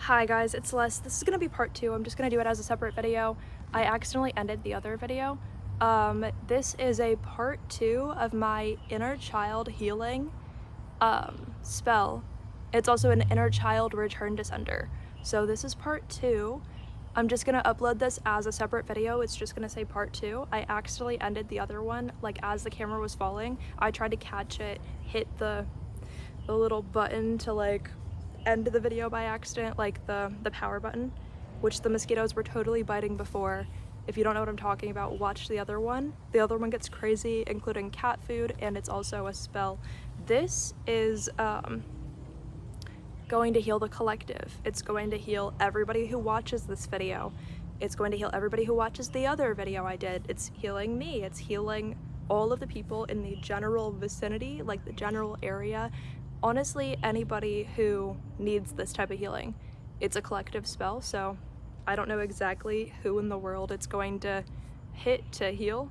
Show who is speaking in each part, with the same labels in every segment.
Speaker 1: Hi guys, it's Celeste. This is gonna be part 2. I'm just gonna do it as a separate video. I accidentally ended the other video. This is a part 2 of my inner child healing spell. It's also an inner child return to sender. So this is part 2. I'm just gonna upload this as a separate video. It's just gonna say part 2. I accidentally ended the other one, like as the camera was falling. I tried to catch it, hit the little button to like end the video by accident, like the power button, which the mosquitoes were totally biting before. If you don't know what I'm talking about, watch the other one. The other one gets crazy, including cat food, and it's also a spell. This is going to heal the collective. It's going to heal everybody who watches this video. It's going to heal everybody who watches the other video I did. It's healing me. It's healing all of the people in the general vicinity, like the general area. Honestly, anybody who needs this type of healing. It's a collective spell, so I don't know exactly who in the world it's going to hit to heal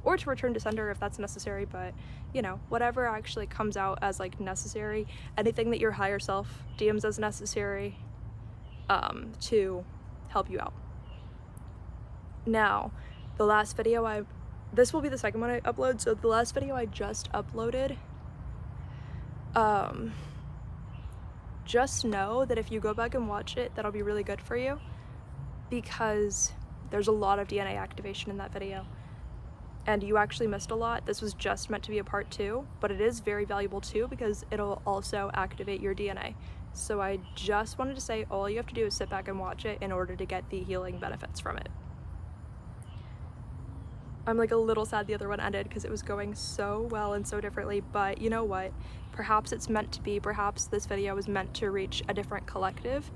Speaker 1: or to return to sender if that's necessary, but you know, whatever actually comes out as like necessary, anything that your higher self deems as necessary to help you out. Now, the last video this will be the second one I upload, so the last video I just uploaded, just know that if you go back and watch it, that'll be really good for you, because there's a lot of DNA activation in that video and you actually missed a lot. This was just meant to be a part 2, but it is very valuable too because it'll also activate your DNA. So I just wanted to say all you have to do is sit back and watch it in order to get the healing benefits from it. I'm like a little sad the other one ended because it was going so well and so differently, but you know what? Perhaps it's meant to be. Perhaps this video was meant to reach a different collective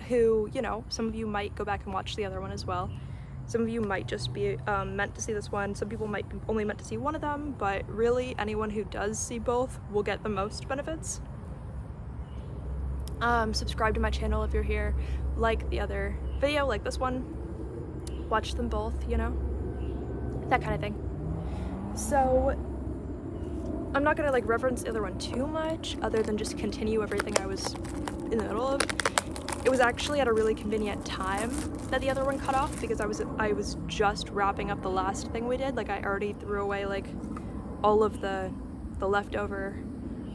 Speaker 1: who, you know, some of you might go back and watch the other one as well. Some of you might just be meant to see this one. Some people might be only meant to see one of them, but really anyone who does see both will get the most benefits. Subscribe to my channel if you're here. Like the other video, like this one. Watch them both, you know? That kind of thing. So I'm not gonna like reference the other one too much other than just continue everything I was in the middle of. It was actually at a really convenient time that the other one cut off because I was just wrapping up the last thing we did. Like I already threw away like all of the leftover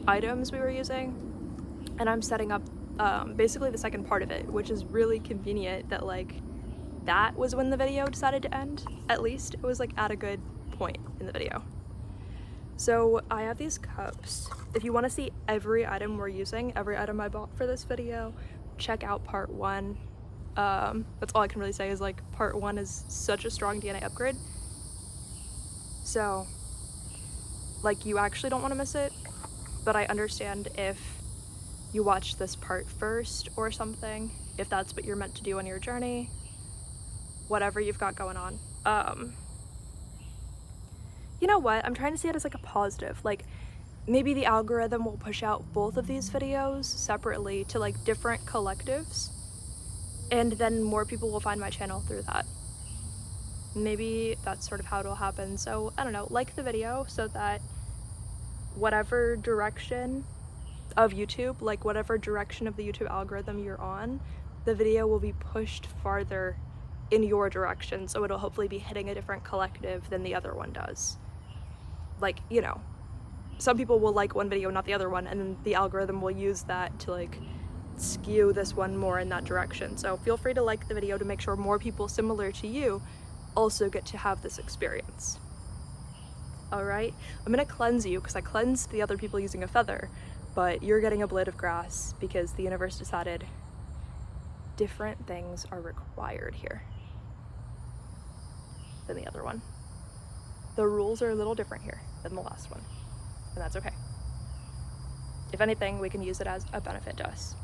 Speaker 1: items we were using, and I'm setting up basically the second part of it, which is really convenient that like that was when the video decided to end. At least it was like at a good point in the video. So I have these cups. If you want to see every item we're using, every item I bought for this video, check out part 1. That's all I can really say is like part 1 is such a strong DNA upgrade. So like you actually don't want to miss it, but I understand if you watch this part first or something, if that's what you're meant to do on your journey, whatever you've got going on. You know what? I'm trying to see it as like a positive. Like maybe the algorithm will push out both of these videos separately to like different collectives, and then more people will find my channel through that. Maybe that's sort of how it'll happen. So I don't know, like the video so that whatever direction of YouTube, like whatever direction of the YouTube algorithm you're on, the video will be pushed farther in your direction, so it'll hopefully be hitting a different collective than the other one does. Like, you know, some people will like one video, not the other one, and then the algorithm will use that to like skew this one more in that direction. So feel free to like the video to make sure more people similar to you also get to have this experience. All right, I'm gonna cleanse you because I cleansed the other people using a feather, but you're getting a blade of grass because the universe decided different things are required here than the other one. The rules are a little different here than the last one, and that's okay. If anything, we can use it as a benefit to us.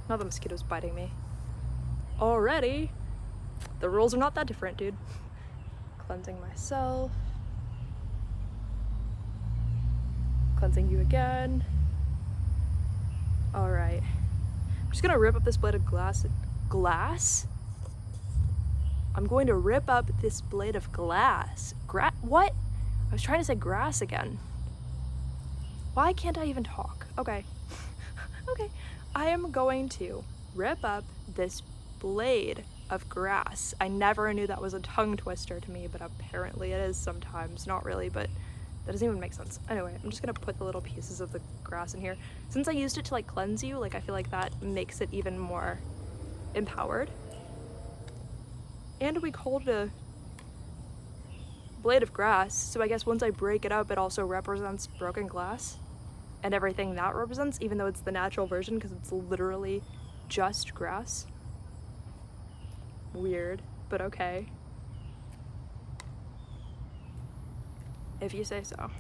Speaker 1: Now the mosquito's biting me already. The rules are not that different, dude. Cleansing myself. Cleansing you again. All right. I'm just gonna rip up this blade of glass? I'm going to rip up this blade of glass. What? I was trying to say grass again. Why can't I even talk? Okay. Okay. I am going to rip up this blade of grass. I never knew that was a tongue twister to me, but apparently it is sometimes. Not really, but that doesn't even make sense. Anyway, I'm just gonna put the little pieces of the grass in here. Since I used it to like cleanse you, like I feel like that makes it even more empowered. And we called a blade of grass, so I guess once I break it up, it also represents broken glass and everything that represents, even though it's the natural version because it's literally just grass. Weird, but okay. If you say so.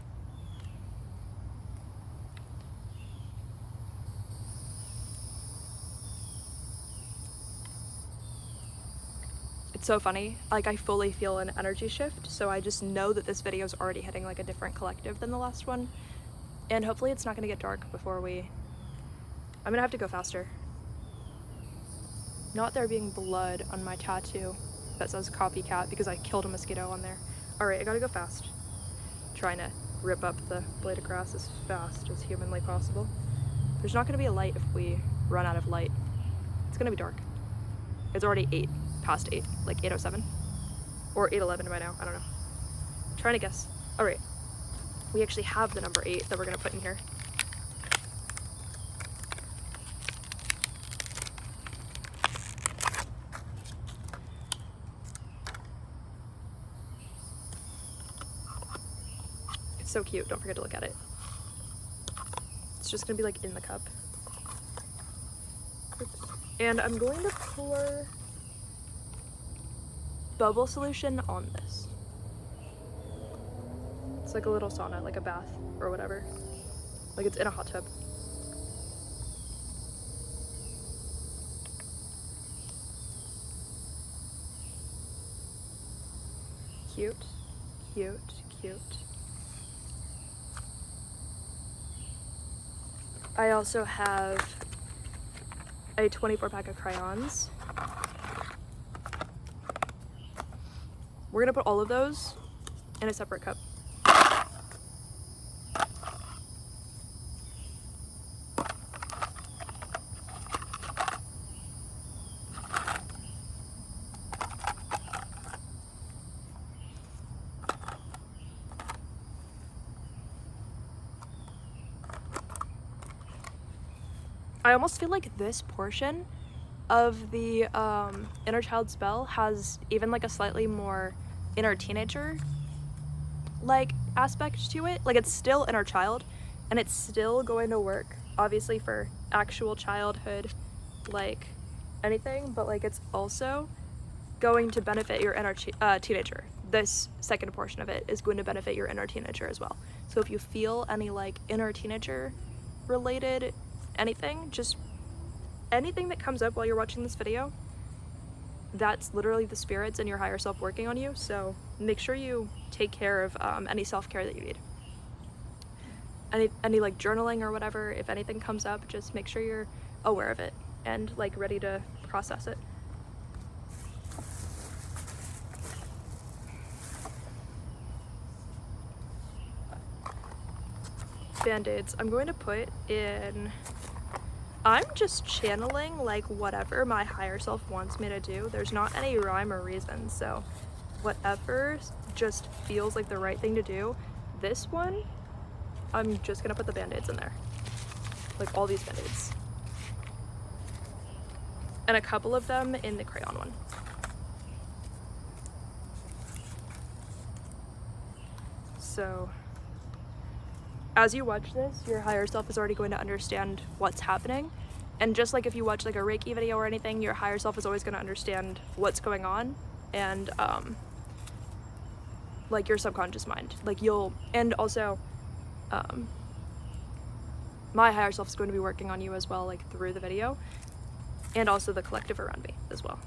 Speaker 1: It's so funny, like I fully feel an energy shift, so I just know that this video is already hitting like a different collective than the last one, and hopefully it's not gonna get dark before I'm gonna have to go faster. Not there being blood on my tattoo that says copycat because I killed a mosquito on there. Alright, I gotta go fast. Trying to rip up the blade of grass as fast as humanly possible. There's not gonna be a light if we run out of light. It's gonna be dark. It's already past 8, like 8:07 or 8:11 by now, I don't know. I'm trying to guess. All right, we actually have the number 8 that we're gonna put in here. It's so cute, don't forget to look at it. It's just gonna be like in the cup. And I'm going to pour bubble solution on this. It's like a little sauna, like a bath or whatever. Like it's in a hot tub. Cute, cute, cute. I also have a 24-pack of crayons. We're gonna put all of those in a separate cup. I almost feel like this portion of the inner child spell has even like a slightly more inner teenager like aspect to it. Like it's still inner child and it's still going to work obviously for actual childhood, like anything, but like it's also going to benefit your inner teenager. This second portion of it is going to benefit your inner teenager as well. So if you feel any like inner teenager related anything, just anything that comes up while you're watching this video, that's literally the spirits and your higher self working on you. So make sure you take care of any self-care that you need. Any like journaling or whatever, if anything comes up, just make sure you're aware of it and like ready to process it. Band-aids. I'm going to put in, I'm just channeling like whatever my higher self wants me to do. There's not any rhyme or reason, so whatever just feels like the right thing to do. This one, I'm just gonna put the band-aids in there. Like all these band-aids. And a couple of them in the crayon one. So as you watch this, your higher self is already going to understand what's happening. And just like if you watch like a Reiki video or anything, your higher self is always going to understand what's going on. And like your subconscious mind, like and also my higher self is going to be working on you as well, like through the video, and also the collective around me as well.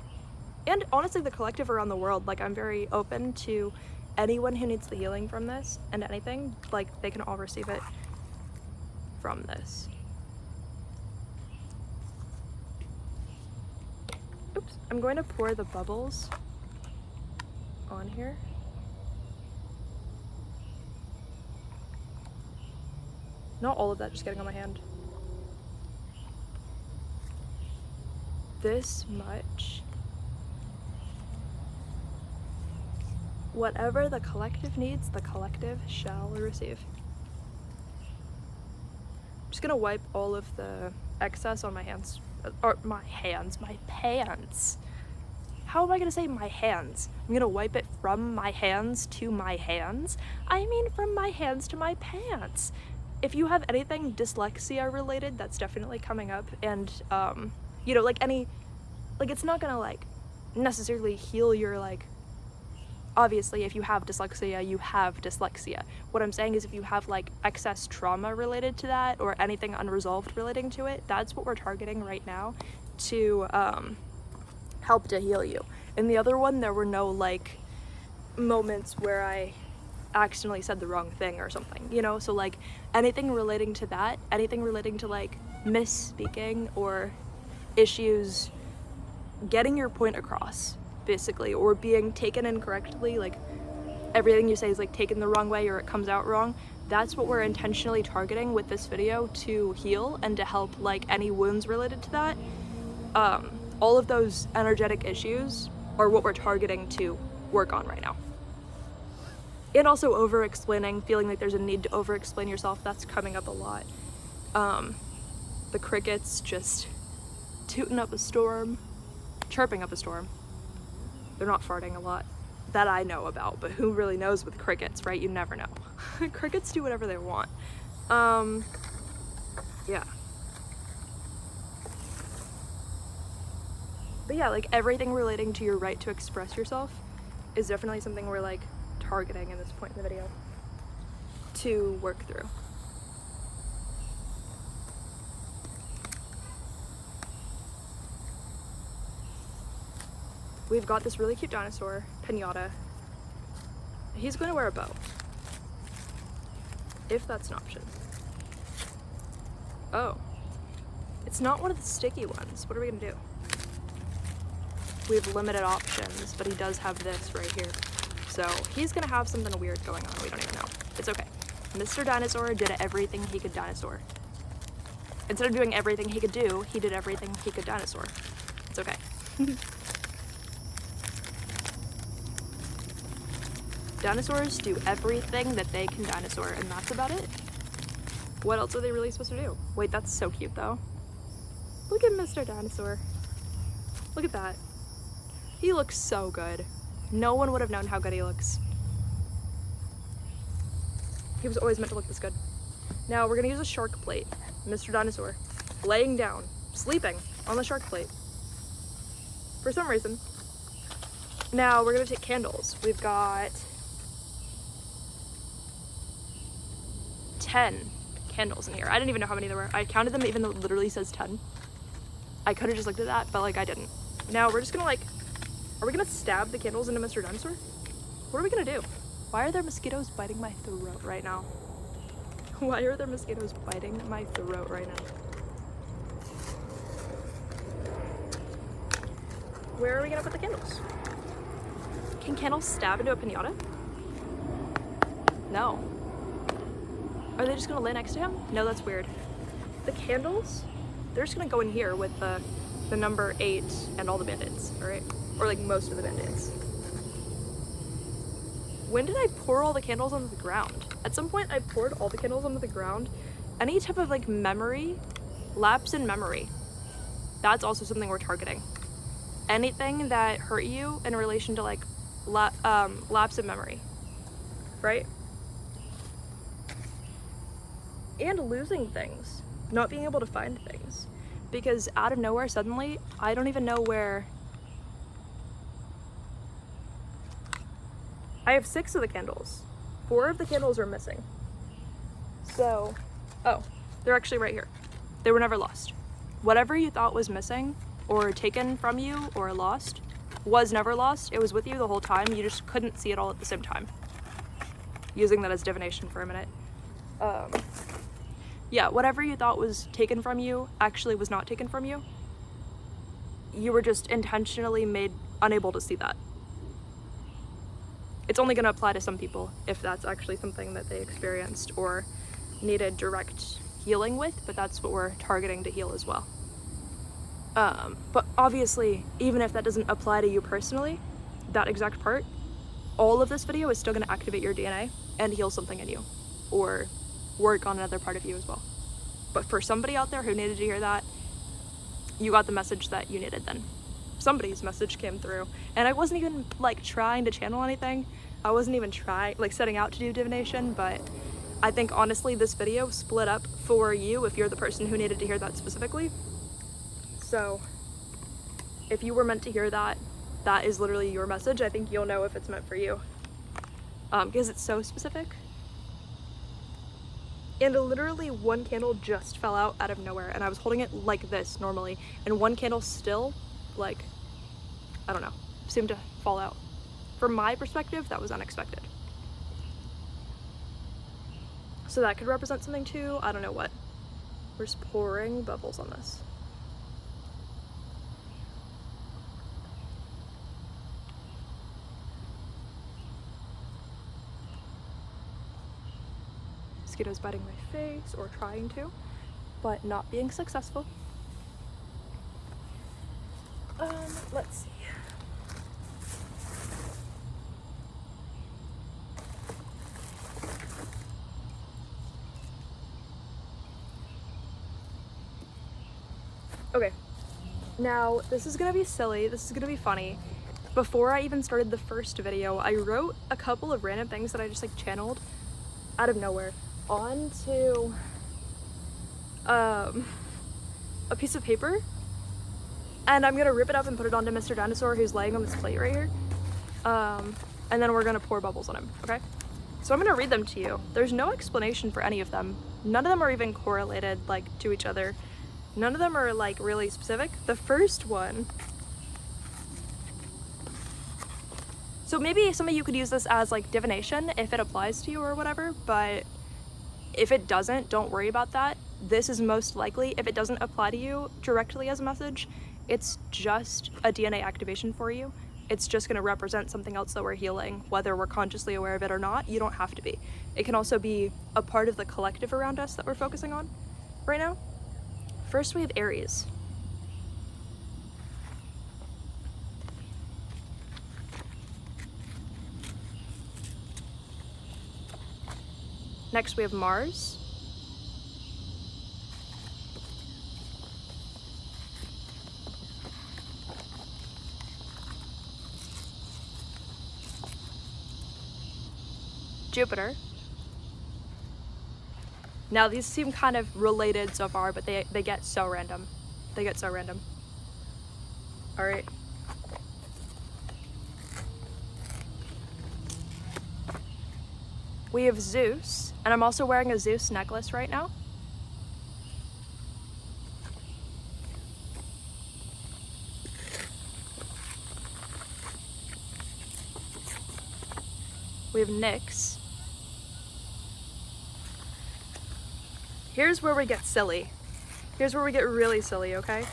Speaker 1: And honestly, the collective around the world, like I'm very open to anyone who needs the healing from this and anything, like they can all receive it from this. Oops, I'm going to pour the bubbles on here. Not all of that just getting on my hand. This much. Whatever the collective needs, the collective shall receive. I'm just gonna wipe all of the excess on my hands, or my pants. How am I gonna say my hands? I'm gonna wipe it from my hands to my hands? I mean from my hands to my pants. If you have anything dyslexia related, that's definitely coming up, and you know, like it's not gonna like necessarily heal your like, obviously if you have dyslexia, you have dyslexia. What I'm saying is if you have like excess trauma related to that or anything unresolved relating to it, that's what we're targeting right now to help to heal you. In the other one, there were no like moments where I accidentally said the wrong thing or something, you know? So like anything relating to that, anything relating to like misspeaking or issues getting your point across, basically, or being taken incorrectly, like everything you say is like taken the wrong way or it comes out wrong, that's what we're intentionally targeting with this video to heal and to help like any wounds related to that. All of those energetic issues are what we're targeting to work on right now. And also over-explaining, feeling like there's a need to over-explain yourself, that's coming up a lot. The crickets just tooting up a storm, chirping up a storm. They're not farting a lot that I know about, but who really knows with crickets, right? You never know. Crickets do whatever they want. Yeah. But yeah, like everything relating to your right to express yourself is definitely something we're like targeting at this point in the video to work through. We've got this really cute dinosaur, Pinata. He's going to wear a bow, if that's an option. Oh, it's not one of the sticky ones. What are we going to do? We have limited options, but he does have this right here. So he's going to have something weird going on. We don't even know. It's okay. Mr. Dinosaur did everything he could dinosaur. Instead of doing everything he could do, he did everything he could dinosaur. It's okay. Dinosaurs do everything that they can dinosaur, and that's about it. What else are they really supposed to do? Wait, that's so cute though. Look at Mr. Dinosaur. Look at that. He looks so good. No one would have known how good he looks. He was always meant to look this good. Now we're gonna use a shark plate. Mr. Dinosaur, laying down, sleeping on the shark plate. For some reason. Now we're gonna take candles. We've got 10 candles in here. I didn't even know how many there were. I counted them even though it literally says 10. I could have just looked at that, but like I didn't. Now we're just gonna like, are we gonna stab the candles into Mr. Dinosaur? What are we gonna do? Why are there mosquitoes biting my throat right now? Why are there mosquitoes biting my throat right now? Where are we gonna put the candles? Can candles stab into a pinata? No. Are they just gonna lay next to him? No, that's weird. The candles, they're just gonna go in here with the number 8 and all the band-aids, all right? Or like most of the band-aids. When did I pour all the candles onto the ground? At some point I poured all the candles onto the ground. Any type of like memory, lapse in memory, that's also something we're targeting. Anything that hurt you in relation to like lapse in memory, right? And losing things, not being able to find things. Because out of nowhere, suddenly, I don't even know where. I have 6 of the candles. 4 of the candles are missing. So, oh, they're actually right here. They were never lost. Whatever you thought was missing, or taken from you, or lost, was never lost. It was with you the whole time. You just couldn't see it all at the same time. Using that as divination for a minute. Yeah, whatever you thought was taken from you actually was not taken from you. You were just intentionally made unable to see that. It's only going to apply to some people if that's actually something that they experienced, or needed direct healing with, but that's what we're targeting to heal as well. But obviously, even if that doesn't apply to you personally, that exact part, all of this video is still going to activate your DNA and heal something in you, or work on another part of you as well. But for somebody out there who needed to hear that, you got the message that you needed then. Somebody's message came through, and I wasn't even like trying to channel anything. I wasn't even setting out to do divination, but I think honestly this video split up for you if you're the person who needed to hear that specifically. So if you were meant to hear that, that is literally your message. I think you'll know if it's meant for you, because it's so specific. And literally one candle just fell out of nowhere, and I was holding it like this normally, and one candle still, like, I don't know, seemed to fall out. From my perspective, that was unexpected. So that could represent something too. I don't know what. We're just pouring bubbles on this. Mosquitoes biting my face, or trying to, but not being successful. Let's see. Okay, now this is gonna be silly, this is gonna be funny. Before I even started the first video, I wrote a couple of random things that I just like channeled out of nowhere onto a piece of paper, and I'm gonna rip it up and put it onto Mr. Dinosaur, who's laying on this plate right here, and then we're gonna pour bubbles on him, okay? So I'm gonna read them to you. There's no explanation for any of them. None of them are even correlated like to each other. None of them are like really specific. The first one, so maybe some of you could use this as like divination if it applies to you or whatever, but if it doesn't, don't worry about that. This is most likely, if it doesn't apply to you directly as a message, it's just a DNA activation for you. It's just gonna represent something else that we're healing, whether we're consciously aware of it or not. You don't have to be. It can also be a part of the collective around us that we're focusing on right now. First we have Aries. Next we have Mars. Jupiter. Now these seem kind of related so far, but they get so random. They get so random. All right. We have Zeus, and I'm also wearing a Zeus necklace right now. We have Nyx. Here's where we get silly. Here's where we get really silly, okay?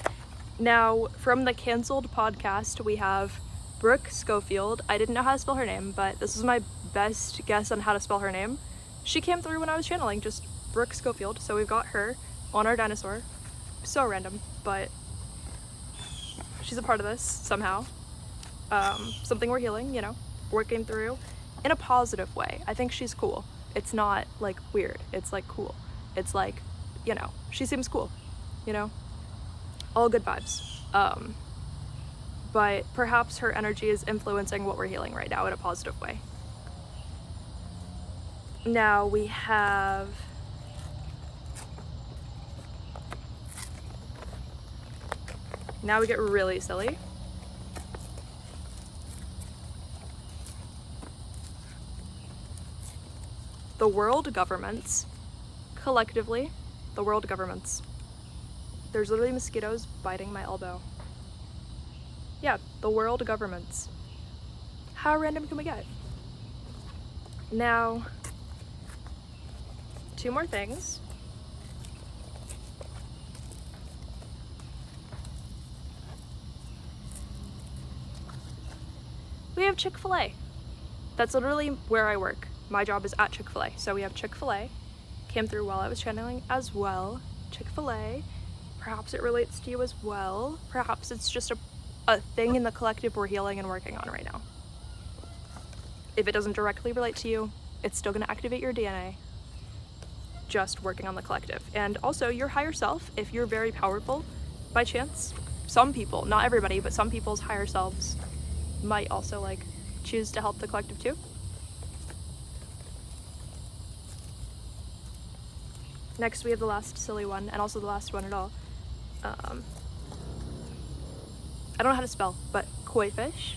Speaker 1: Now, from the canceled podcast, we have Brooke Schofield. I didn't know how to spell her name, but this is my best guess on how to spell her name. She came through when I was channeling, just Brooke Schofield. So we've got her on our dinosaur. So random, but she's a part of this somehow. Something we're healing, you know, working through in a positive way. I think she's cool. It's not like weird. It's like cool. It's like, you know, she seems cool, you know, all good vibes. But perhaps her energy is influencing what we're healing right now in a positive way. Now we have now we get really silly. The world governments, collectively, the world governments. There's literally mosquitoes biting my elbow. Yeah, the world governments. How random can we get? Now, two more things. We have Chick-fil-A. That's literally where I work. My job is at Chick-fil-A. So we have Chick-fil-A, came through while I was channeling as well. Chick-fil-A. Perhaps it relates to you as well. Perhaps it's just a thing in the collective we're healing and working on right now. If it doesn't directly relate to you, it's still going to activate your DNA. Just working on the collective. And also your higher self, if you're very powerful by chance, some people, not everybody, but some people's higher selves might also like choose to help the collective too. Next we have the last silly one, and also the last one at all. I don't know how to spell, but koi fish.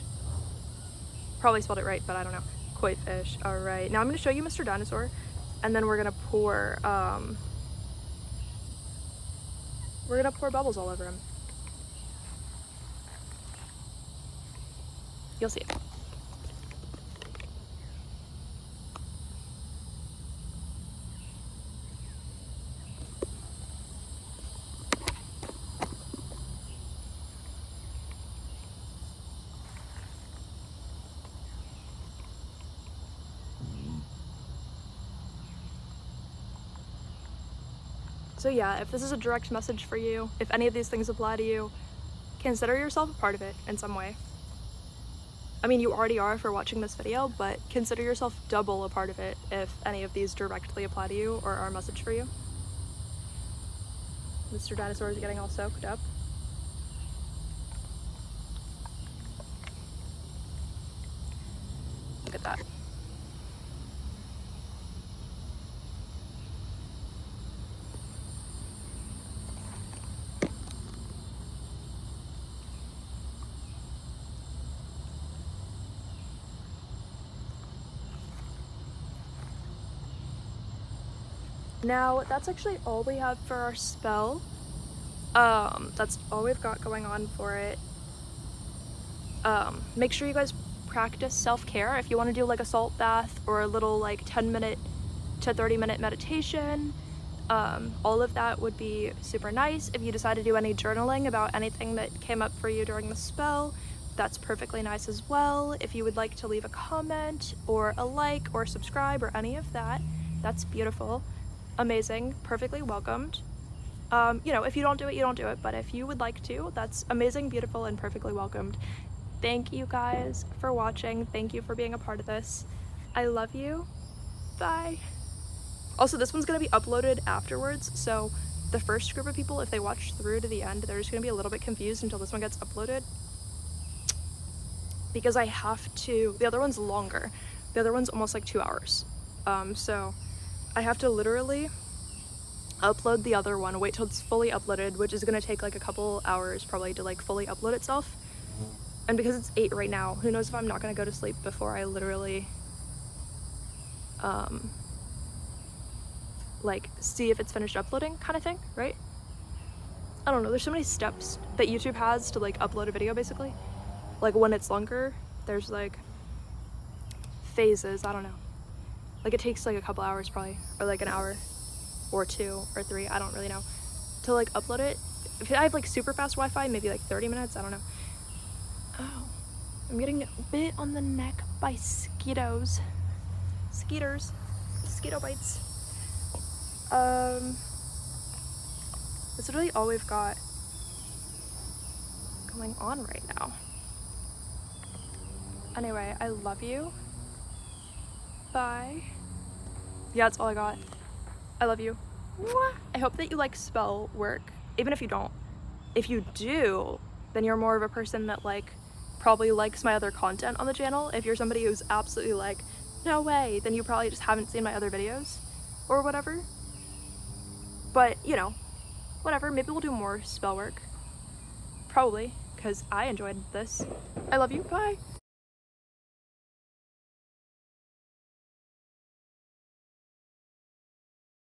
Speaker 1: Probably spelled it right, but I don't know. Koi fish. All right, now I'm going to show you Mr. Dinosaur, and then we're gonna pour bubbles all over him. You'll see it. So yeah, if this is a direct message for you, if any of these things apply to you, consider yourself a part of it in some way. I mean, you already are for watching this video, but consider yourself double a part of it if any of these directly apply to you or are a message for you. Mr. Dinosaur is getting all soaked up. Look at that. Now, that's actually all we have for our spell. That's all we've got going on for it. Make sure you guys practice self-care. If you want to do like a salt bath or a little like 10-minute to 30-minute meditation, all of that would be super nice. If you decide to do any journaling about anything that came up for you during the spell, that's perfectly nice as well. If you would like to leave a comment or a like or subscribe or any of that, that's beautiful. Amazing, perfectly welcomed. You know, if you don't do it, you don't do it, but if you would like to, that's amazing, beautiful, and perfectly welcomed. Thank you guys for watching. Thank you for being a part of this. I love you. Bye. Also, this one's gonna be uploaded afterwards, so the first group of people, if they watch through to the end, they're just gonna be a little bit confused until this one gets uploaded. Because I have to, the other one's longer. The other one's almost like 2 hours. So I have to literally upload the other one, wait till it's fully uploaded, which is gonna take like a couple hours probably to like fully upload itself. And because it's 8 right now, who knows if I'm not gonna go to sleep before I literally like see if it's finished uploading kind of thing, right? I don't know, there's so many steps that YouTube has to like upload a video basically. Like when it's longer, there's like phases, I don't know. Like it takes like a couple hours probably, or like an hour or 2 or 3, I don't really know, to like upload it. If I have like super fast Wi-Fi, maybe like 30 minutes, I don't know. Oh, I'm getting bit on the neck by mosquitoes. Mosquito bites. That's literally all we've got going on right now. Anyway, I love you. Bye. Yeah, that's all I got. I love you. Mwah. I hope that you like spell work, even if you don't. If you do, then you're more of a person that like probably likes my other content on the channel. If you're somebody who's absolutely like, no way, then you probably just haven't seen my other videos or whatever. But, you know, whatever, maybe we'll do more spell work. Probably, because I enjoyed this. I love you, bye.